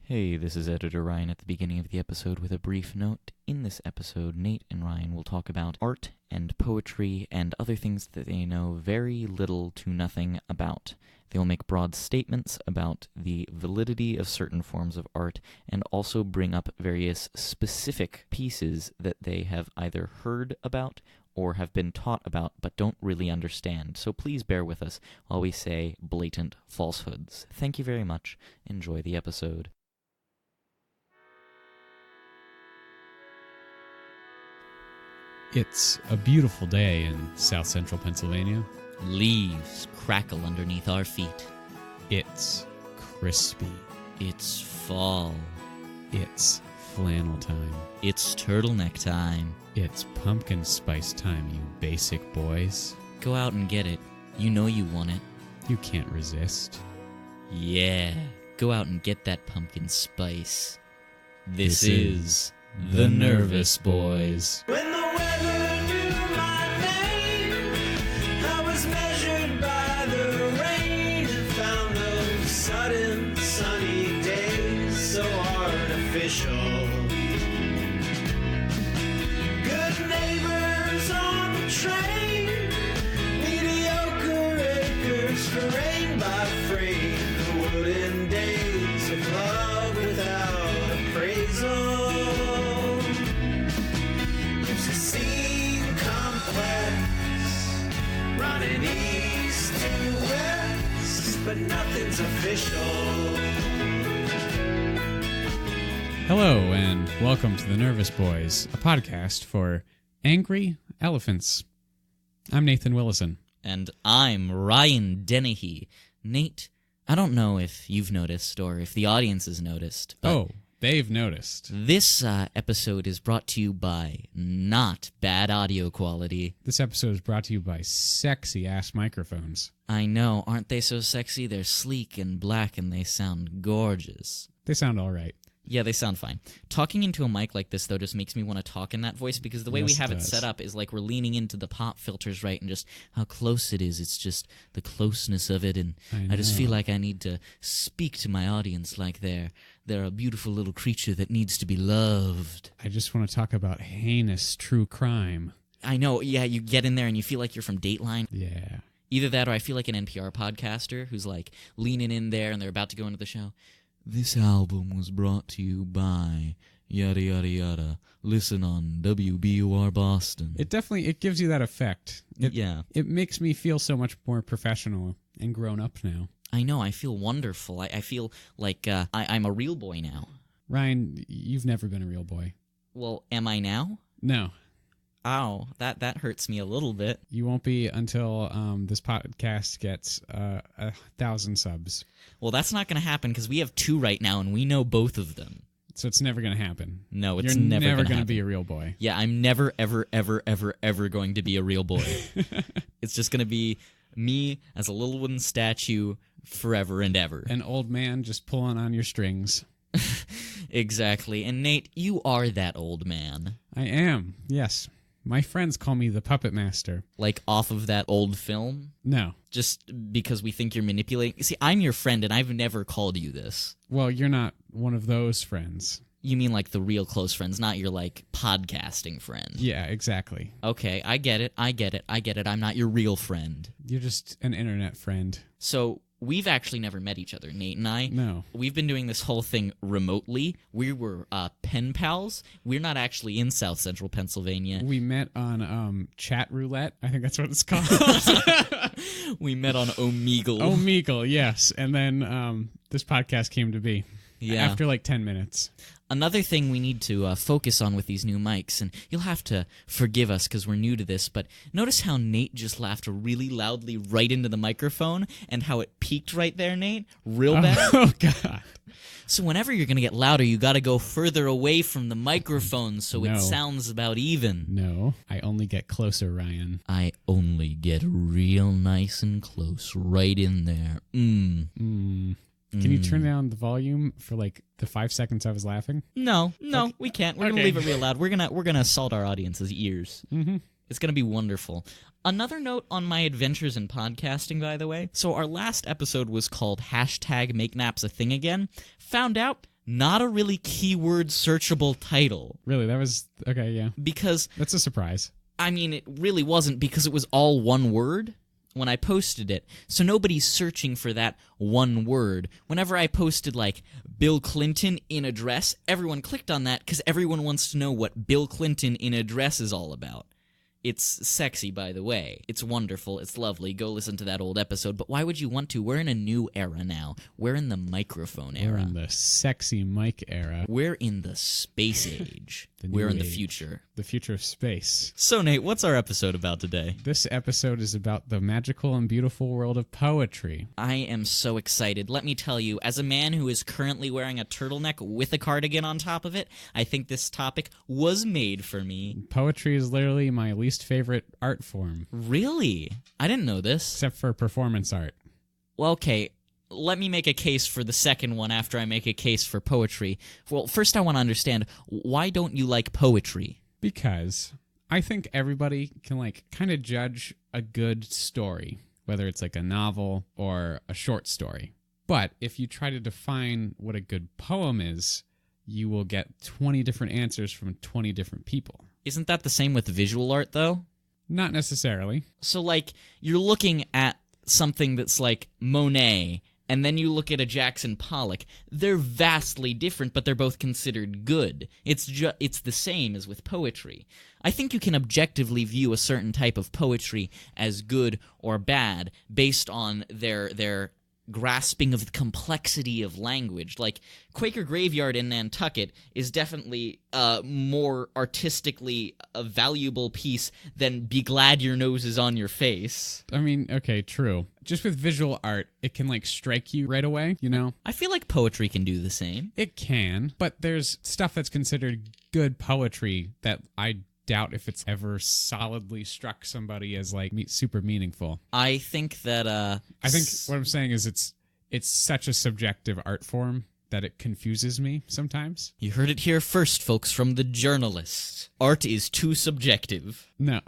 Hey, this is Editor Ryan at the beginning of the episode with a brief note. In this episode, Nate and Ryan will talk about art and poetry and other things that they know very little to nothing about. They will make broad statements about the validity of certain forms of art and also bring up various specific pieces that they have either heard about or have been taught about but don't really understand. So please bear with us while we say blatant falsehoods. Thank you very much. Enjoy the episode. It's a beautiful day in south central Pennsylvania. Leaves crackle underneath our feet. It's crispy. It's fall. It's flannel time. It's turtleneck time. It's pumpkin spice time, you basic boys. Go out and get it. You know you want it. You can't resist. Yeah. Go out and get that pumpkin spice. This is The Nervous Boys. When the weather knew my name, I was measured by the rain and found those sudden sunny days so artificial. Good neighbors on the train, mediocre acres for rain by freight, the wooden days of love without appraisal. Running east to west, but nothing's official. Hello, and welcome to The Nervous Boys, a podcast for angry elephants. I'm Nathan Willison. And I'm Ryan Dennehy. Nate, I don't know if you've noticed or if the audience has noticed, but They've noticed. this episode is brought to you by not bad audio quality. This episode is brought to you by sexy-ass microphones. I know, aren't they so sexy? They're sleek and black and they sound gorgeous. They sound all right. Yeah, they sound fine. Talking into a mic like this, though, just makes me want to talk in that voice because the way Yes, we have it it does. set up is like we're leaning into the pop filters, right, and just how close it is. It's just the closeness of it, and I just feel like I need to speak to my audience like they're a beautiful little creature that needs to be loved. I just want to talk about heinous true crime. I know, yeah, you get in there and you feel like you're from Dateline. Yeah. Either that or I feel like an NPR podcaster who's like leaning in there and they're about to go into the show. This album was brought to you by yada yada yada. Listen on WBUR Boston. It gives you that effect. Yeah. It makes me feel so much more professional and grown up now. I know, I feel wonderful. I feel like I'm a real boy now. Ryan, you've never been a real boy. Well, am I now? No. Ow, that hurts me a little bit. You won't be until this podcast gets 1,000 subs. Well, that's not going to happen because we have 2 right now and we know both of them. So it's never going to happen. No, it's You're never going to happen. be a real boy. Yeah, I'm never, ever, ever, ever, ever going to be a real boy. It's just going to be me as a little wooden statue forever and ever. An old man just pulling on your strings. Exactly. And Nate, you are that old man. I am, yes. My friends call me the Puppet Master. Like off of that old film? No. Just because we think you're manipulating. See, I'm your friend and I've never called you this. Well, you're not one of those friends. You mean like the real close friends, not your like podcasting friend. Yeah, exactly. Okay, I get it. I'm not your real friend. You're just an internet friend. So we've actually never met each other, Nate and I. No. We've been doing this whole thing remotely. We were pen pals. We're not actually in South Central Pennsylvania. We met on Chat Roulette. I think that's what it's called. We met on Omegle. Omegle, yes. And then this podcast came to be. Yeah. After like 10 minutes. Another thing we need to focus on with these new mics, and you'll have to forgive us because we're new to this, but notice how Nate just laughed really loudly right into the microphone and how it peaked right there, Nate? Real bad. Oh, God. So whenever you're going to get louder, you got to go further away from the microphone so No. it sounds about even. No, I only get closer, Ryan. I only get real nice and close right in there. Can you turn down the volume for like the 5 seconds I was laughing? No, we can't. We're gonna Okay. leave it real loud. We're gonna assault our audience's ears. Mm-hmm. It's gonna be wonderful. Another note on my adventures in podcasting, by the way. So our last episode was called #MakeNaps a Thing Again. Found out not a really keyword searchable title. Really, that was... Okay, yeah. Because, That's a surprise. I mean, it really wasn't, because it was all one word when I posted it. So nobody's searching for that one word. Whenever I posted, like, Bill Clinton in a dress, everyone clicked on that because everyone wants to know what Bill Clinton in a dress is all about. It's sexy, by the way. It's wonderful. It's lovely. Go listen to that old episode. But why would you want to? We're in a new era now. We're in the microphone era. We're in the sexy mic era. We're in the space age. The We're new in the age. future. The future of space. So, Nate, what's our episode about today? This episode is about the magical and beautiful world of poetry. I am so excited. Let me tell you, as a man who is currently wearing a turtleneck with a cardigan on top of it, I think this topic was made for me. Poetry is literally my least favorite art form, Really? I didn't know this. except for performance art. Well, okay, let me make a case for the second one after I make a case for poetry. Well, first I want to understand, why don't you like poetry? Because I think everybody can, like, kind of judge a good story, whether it's like a novel or a short story. But if you try to define what a good poem is, you will get 20 different answers from 20 different people. Isn't that the same with visual art, though? Not necessarily. So, like, you're looking at something that's like Monet, and then you look at a Jackson Pollock. They're vastly different, but they're both considered good. It's the same as with poetry. I think you can objectively view a certain type of poetry as good or bad based on their grasping of the complexity of language. Like, Quaker Graveyard in Nantucket is definitely more artistically a valuable piece than Be Glad Your Nose Is on Your Face. I mean, okay, true. Just with visual art, it can, like, strike you right away, you know? I feel like poetry can do the same. It can, but there's stuff that's considered good poetry that I doubt if it's ever solidly struck somebody as, like, super meaningful. I think that I think what I'm saying is it's such a subjective art form that it confuses me sometimes. you heard it here first, folks, from the journalist. Art is too subjective. No.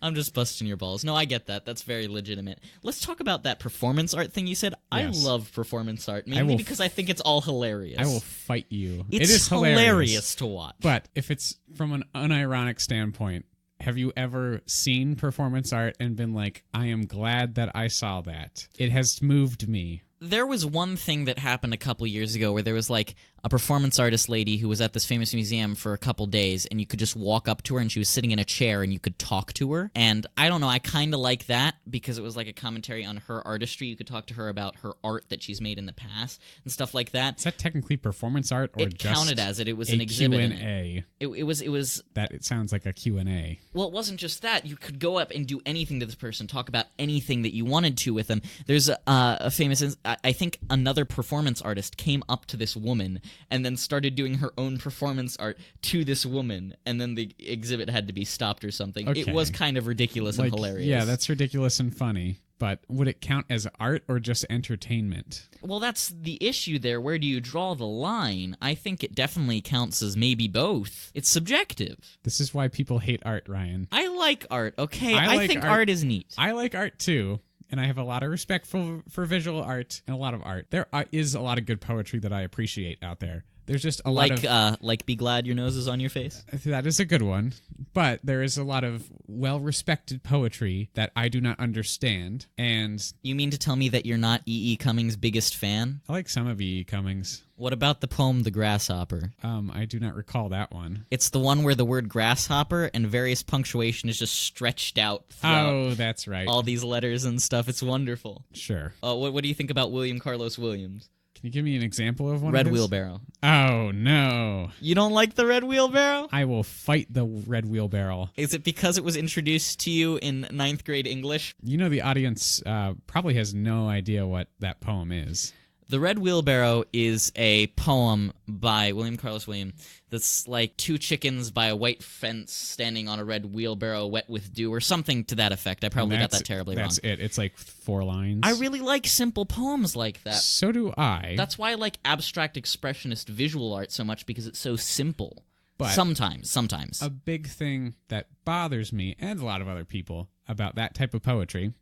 I'm just busting your balls. No, I get that. That's very legitimate. Let's talk about that performance art thing you said. Yes. I love performance art, mainly because I think it's all hilarious. I will fight you. It's it is hilarious to watch. But if it's from an unironic standpoint, have you ever seen performance art and been like, I am glad that I saw that? It has moved me. There was one thing that happened a couple years ago where there was, like, a performance artist lady who was at this famous museum for a couple days, and you could just walk up to her, and she was sitting in a chair, and you could talk to her. And I don't know, I kind of like that because it was like a commentary on her artistry. You could talk to her about her art that she's made in the past and stuff like that. Is that technically performance art, or It just counted as it. It was a an exhibit. Q&A? It was. That it sounds like a Q&A. Well, it wasn't just that. You could go up and do anything to this person, talk about anything that you wanted to with them. There's a famous, I think another performance artist came up to this woman and then started doing her own performance art to this woman, and then the exhibit had to be stopped or something. Okay. It was kind of ridiculous and hilarious. Yeah, that's ridiculous and funny. But would it count as art or just entertainment? Well, that's the issue there. Where do you draw the line? I think it definitely counts as maybe both. It's subjective. This is why people hate art, Ryan. I like art, okay? I I like think art. art is neat. I like art too, and I have a lot of respect for visual art and a lot of art. There is a lot of good poetry that I appreciate out there. There's just a lot of... like Be Glad Your Nose Is on Your Face? That is a good one. But there is a lot of well-respected poetry that I do not understand, and... You mean to tell me that you're not E.E. Cummings' biggest fan? I like some of E.E. Cummings. What about the poem The Grasshopper? I do not recall that one. It's the one where the word grasshopper and various punctuation is just stretched out throughout Oh, that's right. all these letters and stuff. It's wonderful. Sure. What do you think about William Carlos Williams? Can you give me an example of one Red of his? Wheelbarrow. Oh, no. You don't like the Red Wheelbarrow? I will fight the red wheelbarrow. Is it because it was introduced to you in 9th grade English? You know the audience probably has no idea what that poem is. The Red Wheelbarrow is a poem by William Carlos Williams that's like two chickens by a white fence standing on a red wheelbarrow wet with dew or something to that effect. I probably got that terribly wrong. That's it. It's like 4 lines. I really like simple poems like that. So do I. That's why I like abstract expressionist visual art so much, because it's so simple. But Sometimes. a big thing that bothers me and a lot of other people about that type of poetry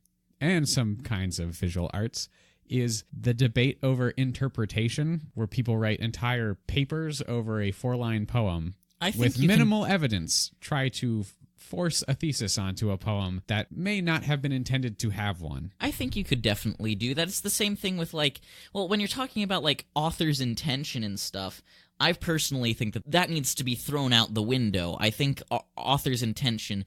and some kinds of visual arts is the debate over interpretation, where people write entire papers over a 4-line poem with minimal evidence, try to force a thesis onto a poem that may not have been intended to have one. I think you could definitely do that. It's the same thing with, like, well, when you're talking about, like, author's intention and stuff, I personally think that needs to be thrown out the window. I think author's intention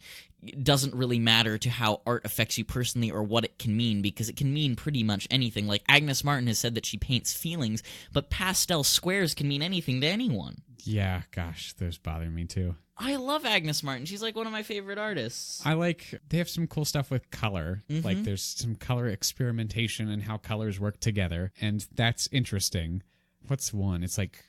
doesn't really matter to how art affects you personally or what it can mean, because it can mean pretty much anything. Like, Agnes Martin has said that she paints feelings, but pastel squares can mean anything to anyone. Yeah, gosh, those bother me too. I love Agnes Martin. She's like one of my favorite artists. They have some cool stuff with color. Like, there's some color experimentation and how colors work together, and that's interesting. What's one? It's like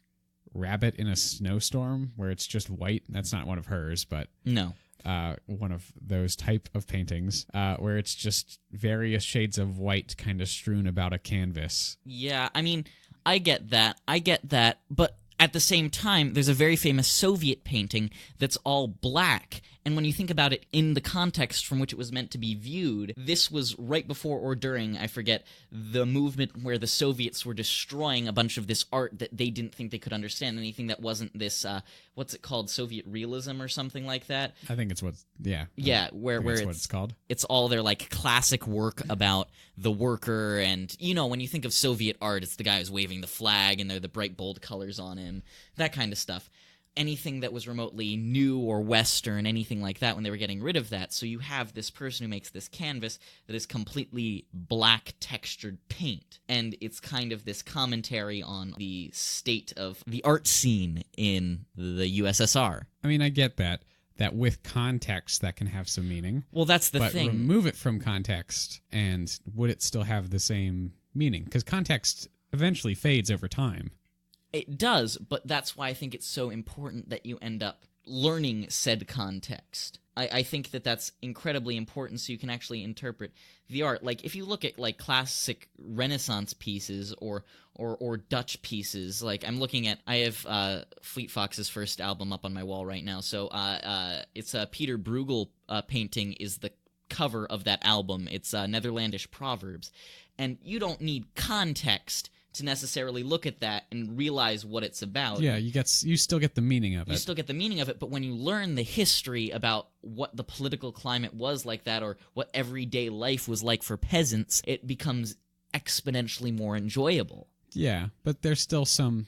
Rabbit in a Snowstorm, where it's just white. That's not one of hers, but No. One of those type of paintings, where it's just various shades of white kind of strewn about a canvas. Yeah, I mean, I get that, but at the same time, there's a very famous Soviet painting that's all black, and when you think about it in the context from which it was meant to be viewed, this was right before or during, I forget, the movement where the Soviets were destroying a bunch of this art that they didn't think they could understand, anything that wasn't this, what's it called, Soviet realism or something like that? I think it's where what it's called. It's all their, like, classic work about the worker, and, you know, when you think of Soviet art, it's the guy who's waving the flag, and they're the bright, bold colors on him, that kind of stuff. Anything that was remotely new or Western, anything like that, when they were getting rid of that. So you have this person who makes this canvas that is completely black textured paint. And it's kind of this commentary on the state of the art scene in the USSR. I mean, I get that with context that can have some meaning. Well, that's the thing. But remove it from context, and would it still have the same meaning? Because context eventually fades over time. It does, but that's why I think it's so important that you end up learning said context. I think that that's incredibly important so you can actually interpret the art. Like, if you look at, like, classic Renaissance pieces or Dutch pieces, like, I have Fleet Fox's first album up on my wall right now, so it's a Peter Bruegel painting is the cover of that album. It's Netherlandish Proverbs, and you don't need context to necessarily look at that and realize what it's about. Yeah, you still get the meaning of it. You still get the meaning of it, but when you learn the history about what the political climate was like that, or what everyday life was like for peasants, it becomes exponentially more enjoyable. Yeah, but there's still some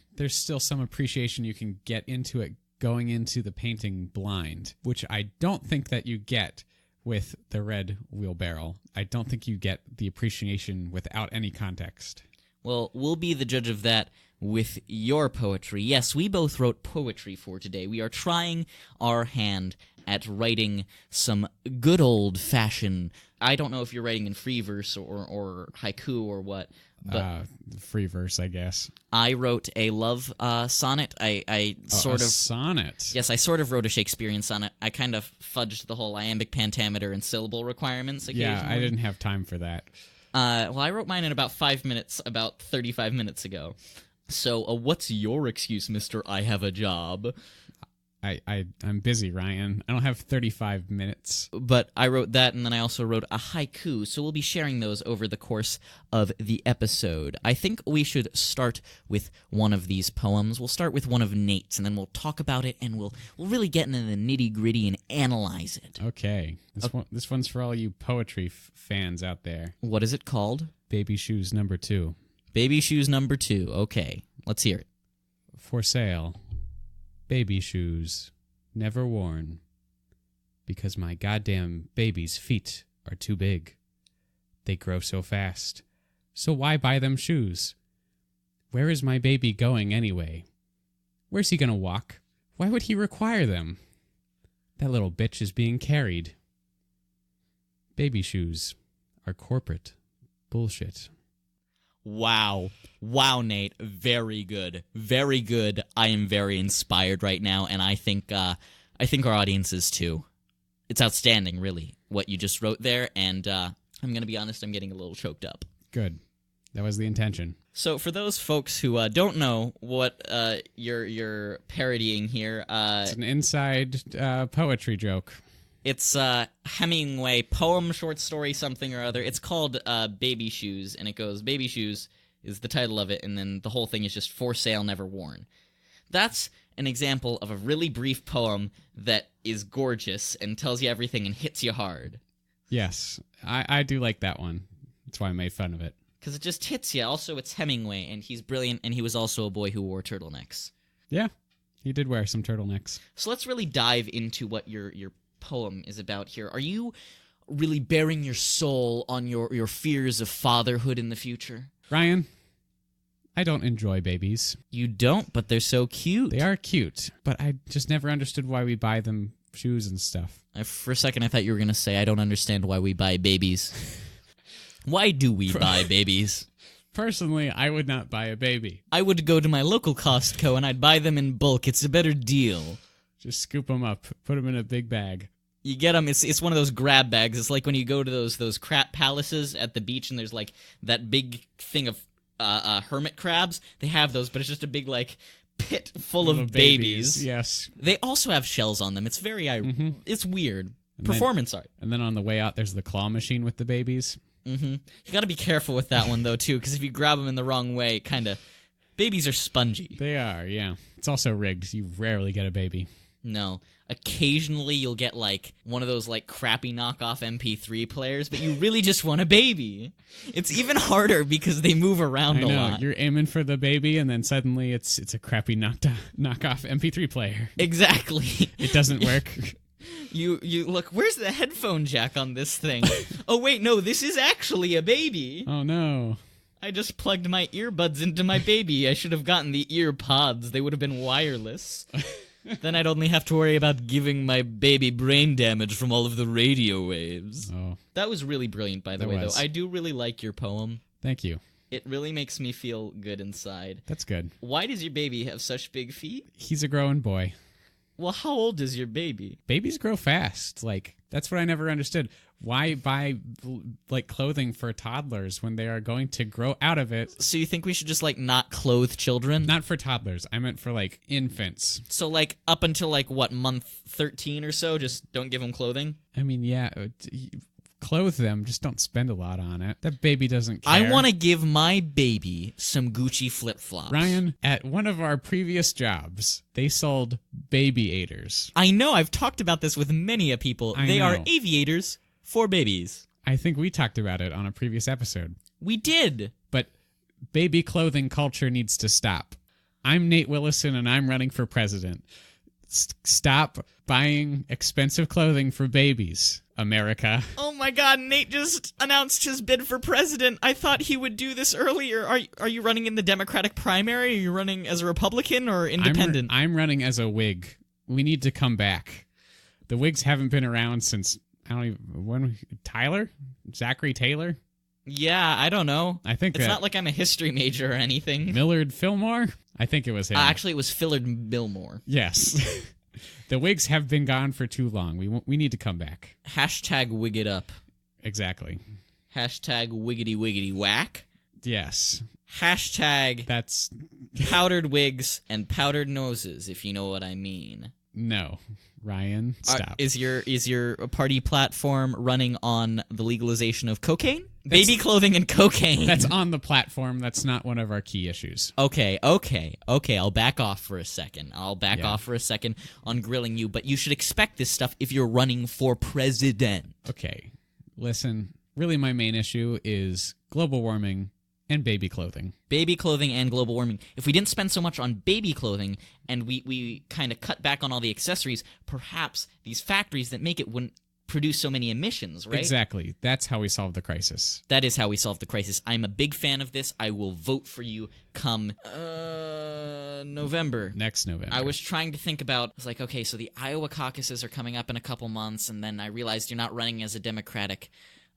appreciation you can get into it going into the painting blind, which I don't think that you get with the Red Wheelbarrow. I don't think you get the appreciation without any context. Well, we'll be the judge of that with your poetry. Yes, we both wrote poetry for today. We are trying our hand at writing some good old-fashioned... I don't know if you're writing in free verse or haiku or what, but... free verse, I guess. I wrote a love sonnet. I sort of... sonnet? Yes, I sort of wrote a Shakespearean sonnet. I kind of fudged the whole iambic pentameter and syllable requirements occasionally. Yeah, I didn't have time for that. Well, I wrote mine in about 5 minutes, about 35 minutes ago. So, what's your excuse, Mr. I have a job? I'm busy, Ryan. I don't have 35 minutes. But I wrote that, and then I also wrote a haiku, so we'll be sharing those over the course of the episode. I think we should start with one of these poems. We'll start with one of Nate's, and then we'll talk about it, and we'll really get into the nitty-gritty and analyze it. Okay. This one's for all you poetry fans out there. What is it called? Baby Shoes number 2. Baby Shoes number 2. Okay, let's hear it. For sale. Baby shoes, never worn, because my goddamn baby's feet are too big. They grow so fast, so why buy them shoes? Where is my baby going anyway? Where's he gonna walk? Why would he require them? That little bitch is being carried. Baby shoes are corporate bullshit. Wow, Nate. Very good. Very good. I am very inspired right now, and I think our audience is too. It's outstanding, really, what you just wrote there, and I'm going to be honest, I'm getting a little choked up. Good. That was the intention. So for those folks who don't know what you're parodying here... it's an inside poetry joke. It's Hemingway poem, short story, something or other. It's called Baby Shoes, and it goes, Baby Shoes is the title of it, and then the whole thing is just for sale, never worn. That's an example of a really brief poem that is gorgeous and tells you everything and hits you hard. Yes, I do like that one. That's why I made fun of it. Because it just hits you. Also, it's Hemingway, and he's brilliant, and he was also a boy who wore turtlenecks. Yeah, he did wear some turtlenecks. So let's really dive into what your poem is about here. Are you really bearing your soul on your fears of fatherhood in the future? Ryan, I don't enjoy babies. You don't, but they're so cute. They are cute, but I just never understood why we buy them shoes and stuff. For a second, I thought you were going to say, I don't understand why we buy babies. Why do we buy babies? Personally, I would not buy a baby. I would go to my local Costco and I'd buy them in bulk. It's a better deal. Just scoop them up, put them in a big bag. You get them. It's one of those grab bags. It's like when you go to those crap palaces at the beach and there's like that big thing of hermit crabs. They have those, but it's just a big like pit full of babies. Yes. They also have shells on them. It's very it's weird. And Performance art. And then on the way out, there's the claw machine with the babies. You got to be careful with that one though too, because if you grab them in the wrong way, kind of babies are spongy. They are, yeah. It's also rigged. You rarely get a baby. No. Occasionally you'll get like one of those like crappy knockoff MP3 players, but you really just want a baby. It's even harder because they move around I know. a lot. You're aiming for the baby, and then suddenly it's a crappy knockoff MP3 player. Exactly. It doesn't work. You look, where's the headphone jack on this thing? Oh wait, no, this is actually a baby. Oh no. I just plugged my earbuds into my baby. I should have gotten the ear pods. They would have been wireless. Then I'd only have to worry about giving my baby brain damage from all of the radio waves. Oh. That was really brilliant, by the way, though. I do really like your poem. Thank you. It really makes me feel good inside. That's good. Why does your baby have such big feet? He's a growing boy. Well, how old is your baby? Babies grow fast. Like, that's what I never understood. Why buy, like, clothing for toddlers when they are going to grow out of it? So you think we should just, like, not clothe children? Not for toddlers. I meant for, like, infants. So, like, up until, like, what, month 13 or so, just don't give them clothing? I mean, yeah, clothe them. Just don't spend a lot on it. That baby doesn't care. I want to give my baby some Gucci flip-flops. Ryan, at one of our previous jobs, they sold baby-aiders. I know. I've talked about this with many people. I They know. are aviators for babies. I think we talked about it on a previous episode. We did. But baby clothing culture needs to stop. I'm Nate Willison, and I'm running for president. Stop buying expensive clothing for babies, America. Oh my god, Nate just announced his bid for president. I thought he would do this earlier. Are you running in the Democratic primary? Are you running as a Republican or independent? I'm running as a Whig. We need to come back. The Whigs haven't been around since, I don't even, when, Zachary Taylor? Yeah, I don't know. I think it's that- not like I'm a history major or anything. Millard Fillmore? I think it was him. Actually, it was Fillard Millmore. Yes. The Whigs have been gone for too long. We need to come back. Hashtag wig it up. Exactly. Hashtag wiggity wiggity whack. Yes. Hashtag That's powdered wigs and powdered noses, if you know what I mean. no. Ryan, stop. Is your party platform running on the legalization of cocaine? Baby clothing and cocaine. That's on the platform. That's not one of our key issues. Okay. I'll back off for a second. On grilling you, but you should expect this stuff if you're running for president. Okay. Listen, really my main issue is global warming and baby clothing. Baby clothing and global warming. If we didn't spend so much on baby clothing and we kind of cut back on all the accessories, perhaps these factories that make it wouldn't produce so many emissions, right? Exactly. That's how we solve the crisis. That is how we solve the crisis. I'm a big fan of this. I will vote for you come November. Next November. I was trying to think about, I was like, okay, so the Iowa caucuses are coming up in a couple months, and then I realized you're not running as a Democratic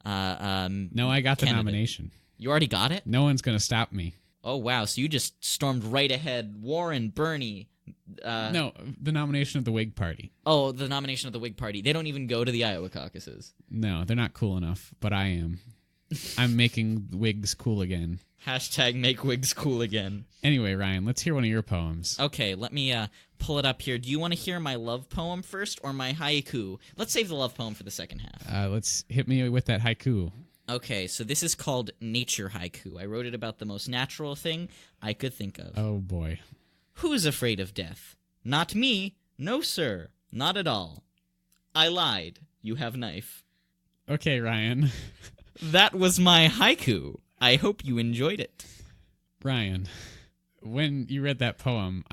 No, I got the candidate. nomination. You already got it? No one's going to stop me. Oh, wow. So you just stormed right ahead. Warren, Bernie. No, the nomination of the Whig Party. Oh, the nomination of the Whig Party. They don't even go to the Iowa caucuses. No, they're not cool enough, but I am. I'm making wigs cool again. Hashtag make wigs cool again. Anyway, Ryan, let's hear one of your poems. Okay, let me pull it up here. Do you want to hear my love poem first or my haiku? Let's save the love poem for the second half. Let's hit me with that haiku. Okay, so this is called Nature Haiku. I wrote it about the most natural thing I could think of. Oh, boy. Who's afraid of death? Not me. No, sir. Not at all. I lied. You have knife. Okay, Ryan. That was my haiku. I hope you enjoyed it. Ryan, when you read that poem,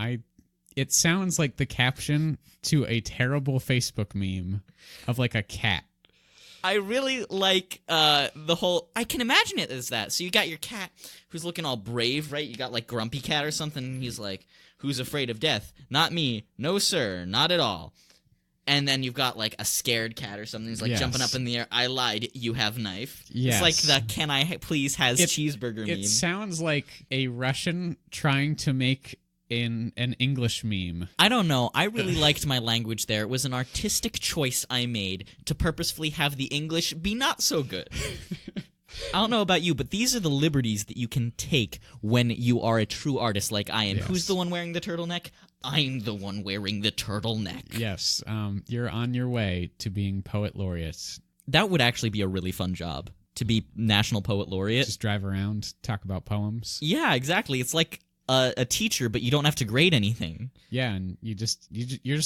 it sounds like the caption to a terrible Facebook meme of like a cat. I really like the whole... I can imagine it as that. So you got your cat who's looking all brave, right? You got like Grumpy Cat or something, and he's like, who's afraid of death? Not me. No, sir. Not at all. And then you've got like a scared cat or something. He's like jumping up in the air. I lied. You have knife. Yes. It's like the can I please has cheeseburger meme. It sounds like a Russian trying to make an English meme. I don't know. I really liked my language there. It was an artistic choice I made to purposefully have the English be not so good. I don't know about you, but these are the liberties that you can take when you are a true artist like I am. Yes. Who's the one wearing the turtleneck? I'm the one wearing the turtleneck. Yes, you're on your way to being poet laureate. That would actually be a really fun job, to be National Poet Laureate. Just drive around, talk about poems. Yeah, exactly. It's like a teacher, but you don't have to grade anything. Yeah, and you're just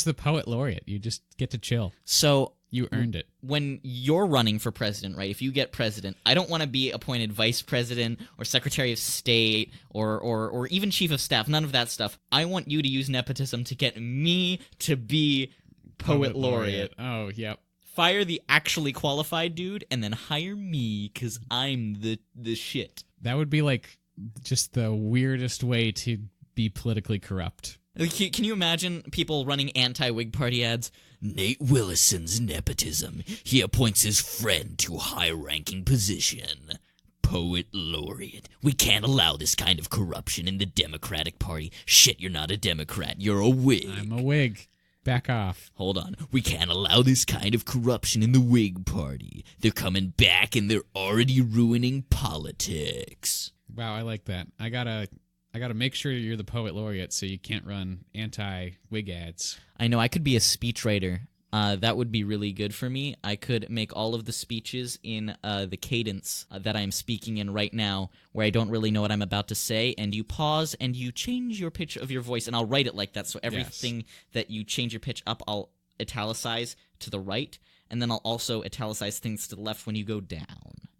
the poet laureate. You just get to chill. So you earned it. When you're running for president, right? If you get president, I don't want to be appointed vice president or secretary of state or even chief of staff. None of that stuff. I want you to use nepotism to get me to be poet laureate. Oh, yep. Fire the actually qualified dude and then hire me because I'm the shit. That would be like just the weirdest way to be politically corrupt. Can you imagine people running anti-Whig Party ads? Nate Willison's nepotism. He appoints his friend to high-ranking position. Poet laureate. We can't allow this kind of corruption in the Democratic Party. Shit, you're not a Democrat. You're a Whig. I'm a Whig. Back off. Hold on. We can't allow this kind of corruption in the Whig Party. They're coming back and they're already ruining politics. Wow, I like that. I gotta make sure you're the poet laureate so you can't run anti-Whig ads. I know, I could be a speechwriter. That would be really good for me. I could make all of the speeches in the cadence that I'm speaking in right now, where I don't really know what I'm about to say, and you pause and you change your pitch of your voice, and I'll write it like that, so everything that you change your pitch up, I'll italicize to the right, and then I'll also italicize things to the left when you go down.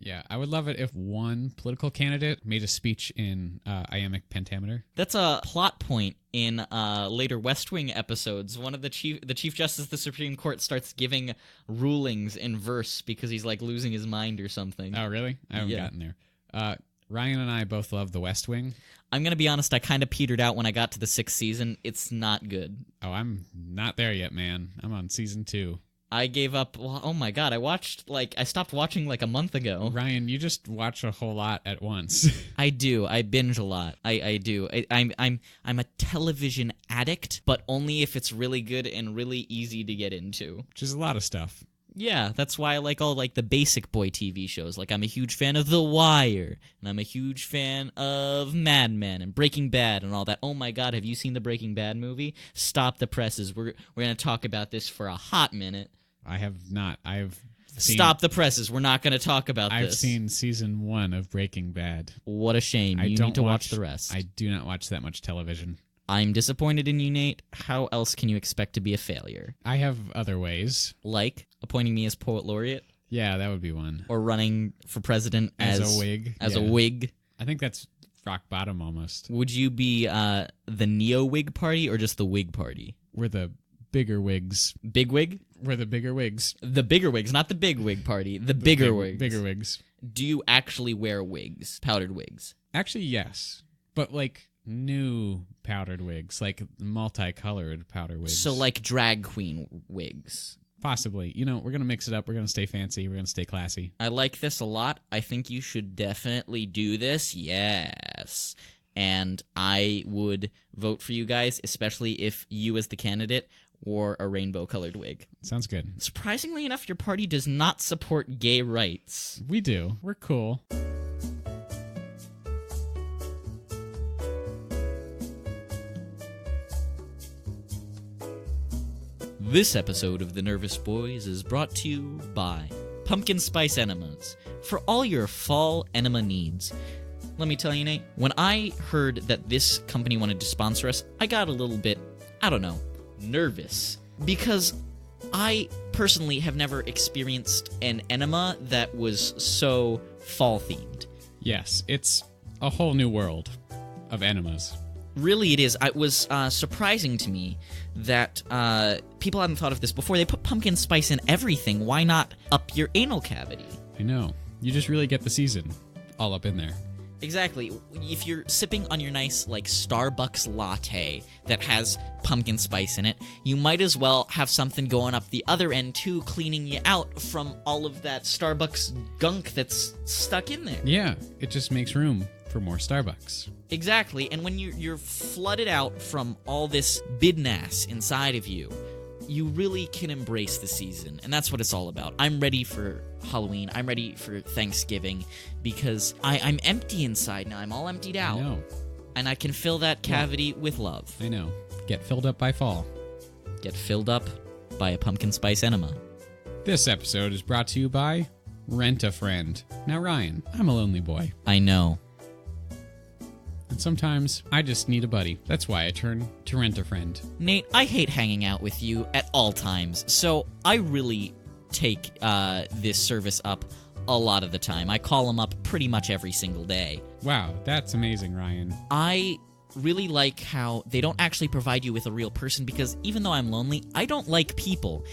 Yeah, I would love it if one political candidate made a speech in iambic pentameter. That's a plot point in later West Wing episodes. One of the Chief Justice of the Supreme Court starts giving rulings in verse because he's like losing his mind or something. Oh, really? I haven't gotten there. Ryan and I both love the West Wing. I'm going to be honest, I kind of petered out when I got to the 6th season. It's not good. Oh, I'm not there yet, man. I'm on season 2. I gave up. Well, oh my god! I stopped watching like a month ago. Ryan, you just watch a whole lot at once. I do. I binge a lot. I do. I'm a television addict, but only if it's really good and really easy to get into. Which is a lot of stuff. Yeah, that's why I like all like the basic boy TV shows. Like I'm a huge fan of The Wire, and I'm a huge fan of Mad Men and Breaking Bad and all that. Oh my god, have you seen the Breaking Bad movie? Stop the presses. We're going to talk about this for a hot minute. I have not. Stop the presses. We're not going to talk about this. I've seen season 1 of Breaking Bad. What a shame. You need to watch the rest. I do not watch that much television. I'm disappointed in you, Nate. How else can you expect to be a failure? I have other ways. Like appointing me as poet laureate? Yeah, that would be one. Or running for president as a Whig. As a Whig. I think that's rock bottom almost. Would you be the neo-Whig party or just the Whig party? We're the bigger Whigs. Big Whig? We're the bigger Whigs. The bigger Whigs, not the big Whig party. The bigger Whigs. Bigger Whigs. Do you actually wear wigs? Powdered wigs? Actually, yes. But like new powdered wigs. Like multicolored powder wigs. So like drag queen wigs? Possibly. You know, we're going to mix it up. We're going to stay fancy. We're going to stay classy. I like this a lot. I think you should definitely do this. Yes. And I would vote for you guys, especially if you as the candidate wore a rainbow-colored wig. Sounds good. Surprisingly enough, your party does not support gay rights. We do. We're cool. This episode of The Nervous Boys is brought to you by Pumpkin Spice Enemas, for all your fall enema needs. Let me tell you, Nate, when I heard that this company wanted to sponsor us, I got a little bit, nervous. Because I personally have never experienced an enema that was so fall-themed. Yes, it's a whole new world of enemas. Really, it is. It was surprising to me that people hadn't thought of this before. They put pumpkin spice in everything. Why not up your anal cavity? I know. You just really get the season all up in there. Exactly. If you're sipping on your nice, Starbucks latte that has pumpkin spice in it, you might as well have something going up the other end, too, cleaning you out from all of that Starbucks gunk that's stuck in there. Yeah, it just makes room for more Starbucks. Exactly, and when you're flooded out from all this bidnass inside of you, you really can embrace the season, and that's what it's all about. I'm ready for Halloween. I'm ready for Thanksgiving, because I'm empty inside now. I'm all emptied out. I know. And I can fill that cavity with love. I know. Get filled up by fall. Get filled up by a pumpkin spice enema. This episode is brought to you by Rent a Friend. Now, Ryan, I'm a lonely boy. I know. And sometimes I just need a buddy. That's why I turn to Rent a Friend. Nate, I hate hanging out with you at all times, so I really take this service up a lot of the time. I call them up pretty much every single day. Wow, that's amazing, Ryan. I really like how they don't actually provide you with a real person, because even though I'm lonely, I don't like people.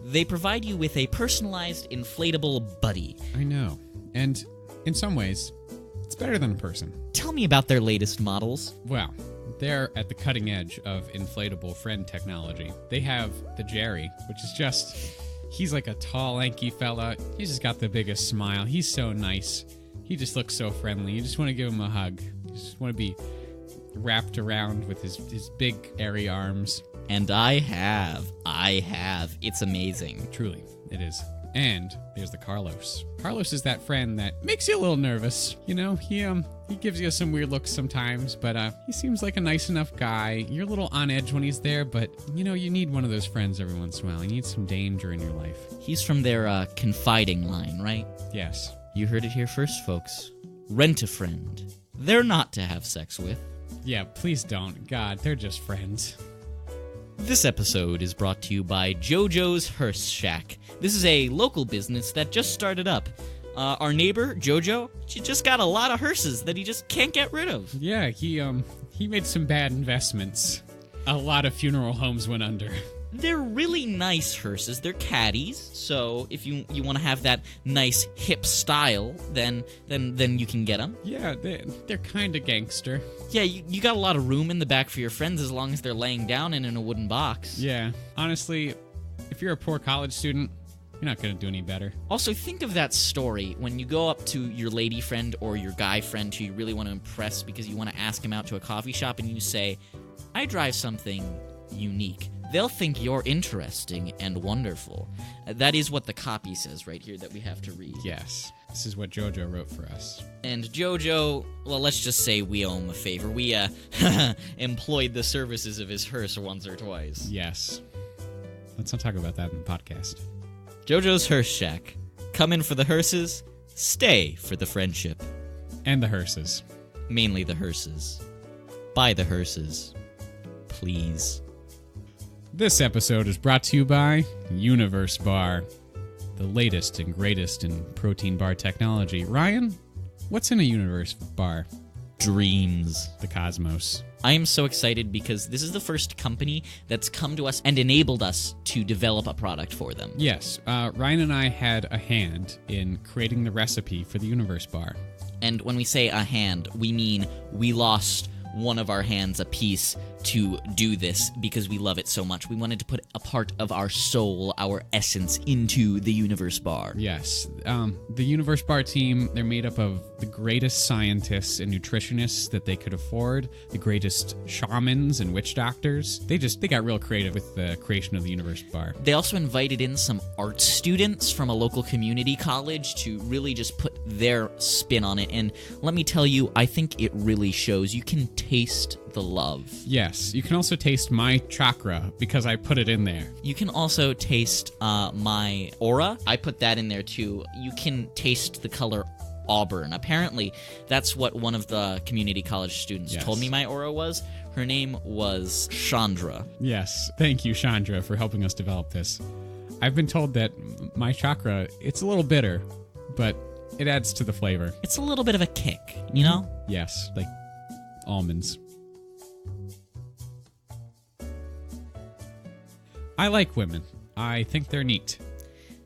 They provide you with a personalized, inflatable buddy. I know. And in some ways, it's better than a person. Tell me about their latest models. Well, they're at the cutting edge of inflatable friend technology. They have the Jerry, which is just... He's like a tall, lanky fella. He's just got the biggest smile. He's so nice. He just looks so friendly. You just want to give him a hug. You just want to be wrapped around with his big, airy arms. And I have. It's amazing. Truly, it is. And there's the Carlos. Carlos is that friend that makes you a little nervous. You know, he gives you some weird looks sometimes, but he seems like a nice enough guy. You're a little on edge when he's there, but, you know, you need one of those friends every once in a while. You need some danger in your life. He's from their confiding line, right? Yes. You heard it here first, folks. Rent a friend. They're not to have sex with. Yeah, please don't. God, they're just friends. This episode is brought to you by JoJo's Hearse Shack. This is a local business that just started up. Our neighbor, JoJo, she just got a lot of hearses that he just can't get rid of. Yeah, he made some bad investments. A lot of funeral homes went under. They're really nice hearses. They're caddies, so if you want to have that nice hip style, then you can get them. Yeah, they're kind of gangster. Yeah, you got a lot of room in the back for your friends as long as they're laying down and in a wooden box. Yeah, honestly, if you're a poor college student, you're not going to do any better. Also, think of that story when you go up to your lady friend or your guy friend who you really want to impress because you want to ask him out to a coffee shop, and you say, I drive something unique. They'll think you're interesting and wonderful. That is what the copy says right here that we have to read. Yes. This is what JoJo wrote for us. And JoJo, well, let's just say we owe him a favor. We employed the services of his hearse once or twice. Yes. Let's not talk about that in the podcast. JoJo's Hearse Shack. Come in for the hearses, stay for the friendship. And the hearses. Mainly the hearses. Buy the hearses. Please. This episode is brought to you by Universe Bar, the latest and greatest in protein bar technology. Ryan, what's in a Universe Bar? Dreams. The cosmos. I am so excited because this is the first company that's come to us and enabled us to develop a product for them. Yes, Ryan and I had a hand in creating the recipe for the Universe Bar. And when we say a hand, we mean we lost one of our hands apiece to do this because we love it so much. We wanted to put a part of our soul, our essence, into the Universe Bar. Yes. The Universe Bar team, they're made up of the greatest scientists and nutritionists that they could afford, the greatest shamans and witch doctors. They got real creative with the creation of the Universe Bar. They also invited in some art students from a local community college to really just put their spin on it. And let me tell you, I think it really shows. You can taste the love. Yes. You can also taste my chakra because I put it in there. You can also taste my aura. I put that in there too. You can taste the color auburn. Apparently, that's what one of the community college students told me my aura was. Her name was Chandra. Yes. Thank you, Chandra, for helping us develop this. I've been told that my chakra, it's a little bitter, but it adds to the flavor. It's a little bit of a kick, you know? Yes, like almonds. I like women. I think they're neat.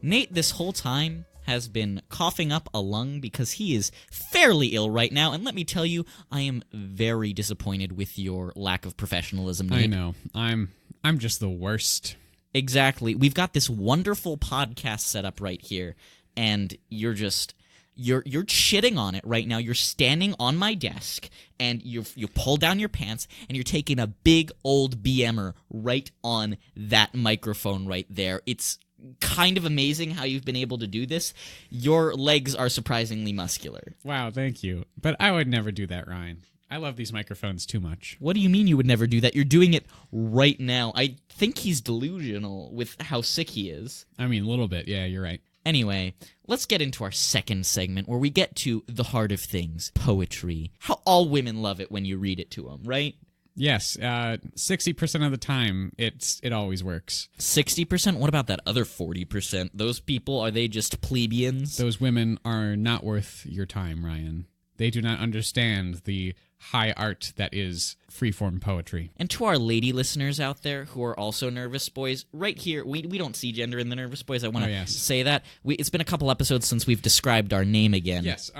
Nate, this whole time, has been coughing up a lung because he is fairly ill right now, and let me tell you, I am very disappointed with your lack of professionalism, Nate. I know. I'm just the worst. Exactly. We've got this wonderful podcast set up right here, and you're shitting on it right now. You're standing on my desk, and you pull down your pants, and you're taking a big old BMer right on that microphone right there. It's kind of amazing how you've been able to do this. Your legs are surprisingly muscular. Wow, thank you. But I would never do that, Ryan. I love these microphones too much. What do you mean you would never do that? You're doing it right now. I think he's delusional with how sick he is. I mean, a little bit. Yeah, you're right. Anyway, let's get into our second segment where we get to the heart of things, poetry. How all women love it when you read it to them, right? Yes, 60% of the time, it always works. 60%? What about that other 40%? Those people, are they just plebeians? Those women are not worth your time, Ryan. They do not understand the high art that is freeform poetry. And to our lady listeners out there who are also nervous boys, right here, we don't see gender in the nervous boys. I want to say that. It's been a couple episodes since we've described our name again. Yes,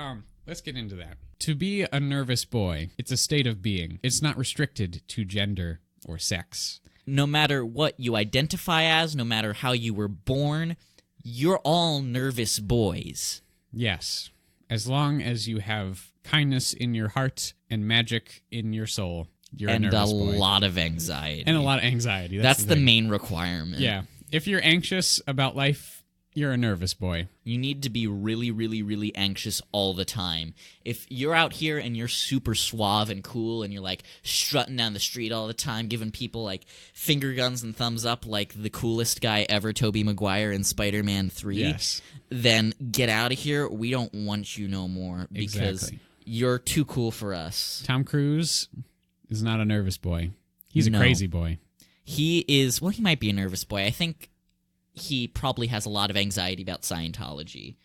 let's get into that. To be a nervous boy, it's a state of being. It's not restricted to gender or sex. No matter what you identify as, no matter how you were born, you're all nervous boys. Yes. As long as you have kindness in your heart and magic in your soul, you're a nervous boy. And a lot of anxiety. And a lot of anxiety. That's the main requirement. Yeah. If you're anxious about life, you're a nervous boy. You need to be really, really, really anxious all the time. If you're out here and you're super suave and cool and you're like strutting down the street all the time, giving people like finger guns and thumbs up like the coolest guy ever, Tobey Maguire in Spider-Man 3, yes, then get out of here. We don't want you no more because you're too cool for us. Tom Cruise is not a nervous boy. He's a crazy boy. He is, well, he might be a nervous boy. I think he probably has a lot of anxiety about Scientology.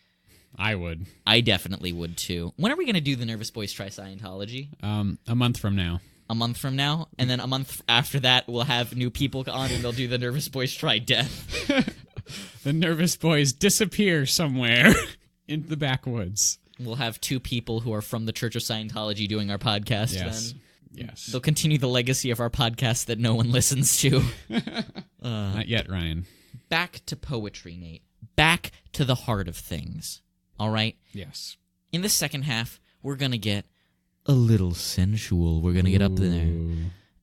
I would. I definitely would, too. When are we going to do the Nervous Boys Try Scientology? A month from now. A month from now? And then a month after that, we'll have new people on and they'll do the Nervous Boys Try Death. The Nervous Boys disappear somewhere in the backwoods. We'll have two people who are from the Church of Scientology doing our podcast then. Yes. They'll continue the legacy of our podcast that no one listens to. Not yet, Ryan. Back to poetry, Nate. Back to the heart of things. All right? Yes. In the second half, we're going to get a little sensual. We're going to get up there.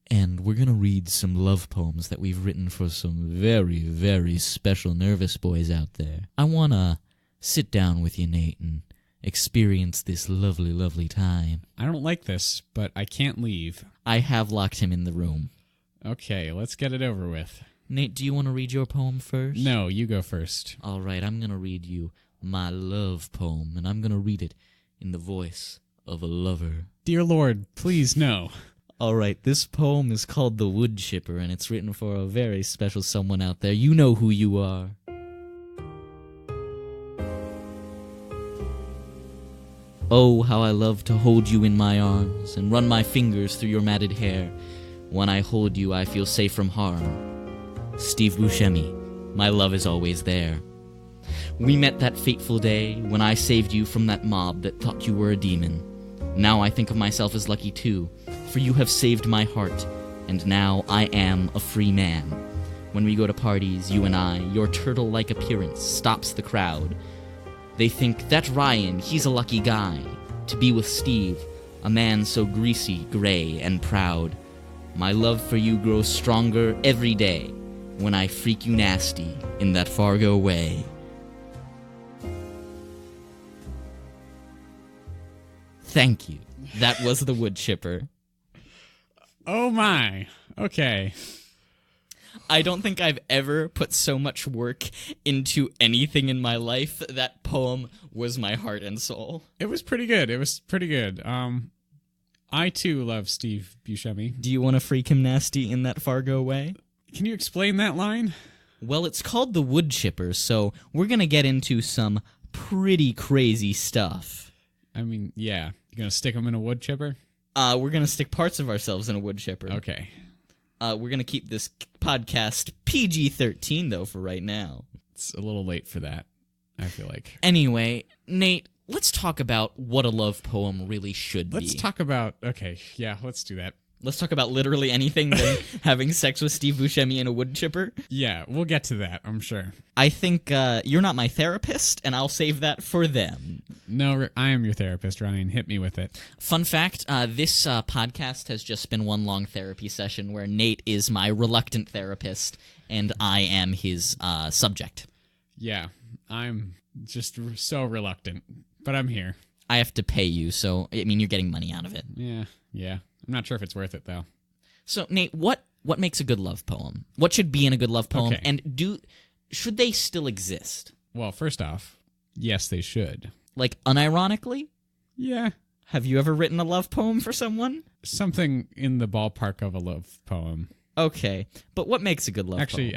And we're going to read some love poems that we've written for some very, very special nervous boys out there. I want to sit down with you, Nate, and experience this lovely, lovely time. I don't like this, but I can't leave. I have locked him in the room. Okay, let's get it over with. Nate, do you want to read your poem first? No, you go first. All right, I'm going to read you my love poem, and I'm going to read it in the voice of a lover. Dear Lord, please, no. All right, this poem is called The Wood Chipper, and it's written for a very special someone out there. You know who you are. Oh, how I love to hold you in my arms and run my fingers through your matted hair. When I hold you, I feel safe from harm. Steve Buscemi, my love is always there. We met that fateful day when I saved you from that mob that thought you were a demon. Now I think of myself as lucky too, for you have saved my heart, and now I am a free man. When we go to parties, you and I, your turtle-like appearance stops the crowd. They think, that Ryan, he's a lucky guy, to be with Steve, a man so greasy, gray, and proud. My love for you grows stronger every day when I freak you nasty in that Fargo way. Thank you. That was the wood chipper. Oh my. Okay. I don't think I've ever put so much work into anything in my life. That poem was my heart and soul. It was pretty good. I too love Steve Buscemi. Do you want to freak him nasty in that Fargo way? Can you explain that line? Well, it's called the wood chipper, so we're gonna get into some pretty crazy stuff. I mean, yeah. You gonna stick him in a wood chipper? We're gonna stick parts of ourselves in a wood chipper. Okay. We're gonna keep this podcast PG-13 though for right now. It's a little late for that, I feel like. Anyway, Nate, let's talk about what a love poem really should be. Let's talk about... Okay, yeah, let's do that. Let's talk about literally anything than having sex with Steve Buscemi in a wood chipper. Yeah, we'll get to that, I'm sure. I think you're not my therapist, and I'll save that for them. No, I am your therapist, Ryan. Hit me with it. Fun fact, this podcast has just been one long therapy session where Nate is my reluctant therapist, and I am his subject. Yeah, I'm just so reluctant, but I'm here. I have to pay you, so, I mean, you're getting money out of it. Yeah. I'm not sure if it's worth it, though. So, Nate, what makes a good love poem? What should be in a good love poem? Okay. And should they still exist? Well, first off, yes, they should. Like, unironically? Yeah. Have you ever written a love poem for someone? Something in the ballpark of a love poem. Okay, but what makes a good love poem? Actually,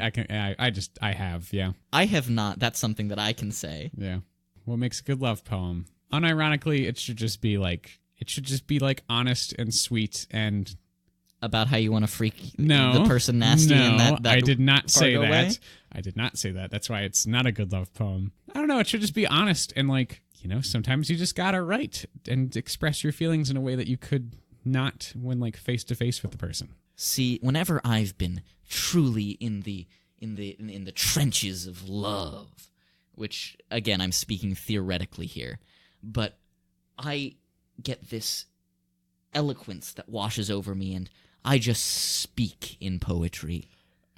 I have, yeah. I have not. That's something that I can say. Yeah. What makes a good love poem? Unironically, it should just be like honest and sweet and about how you want to freak the person nasty in that I did not say that. Way? I did not say that. That's why it's not a good love poem. I don't know, it should just be honest and sometimes you just gotta write and express your feelings in a way that you could not when face to face with the person. See, whenever I've been truly in the trenches of love, which again I'm speaking theoretically here, but I get this eloquence that washes over me, and I just speak in poetry.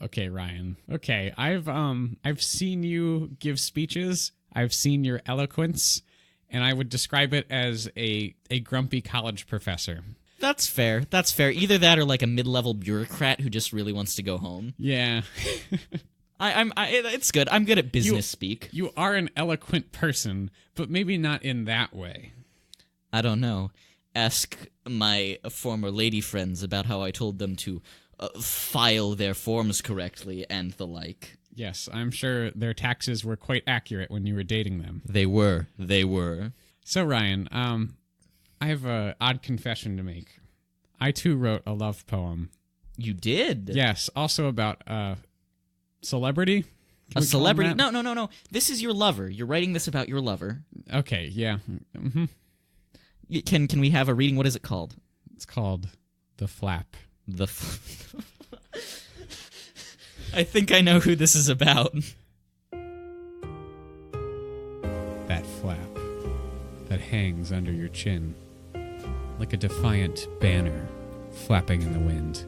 Okay, Ryan. Okay, I've seen you give speeches. I've seen your eloquence, and I would describe it as a grumpy college professor. That's fair. That's fair. Either that or like a mid-level bureaucrat who just really wants to go home. Yeah. It's good. I'm good at business speak. You are an eloquent person, but maybe not in that way. I don't know. Ask my former lady friends about how I told them to file their forms correctly and the like. Yes, I'm sure their taxes were quite accurate when you were dating them. They were. So, Ryan, I have an odd confession to make. I, too, wrote a love poem. You did? Yes, also about celebrity. A celebrity? No. This is your lover. You're writing this about your lover. Okay, yeah. Mm-hmm. Can we have a reading? What is it called? It's called The Flap. I think I know who this is about. That flap that hangs under your chin like a defiant banner flapping in the wind.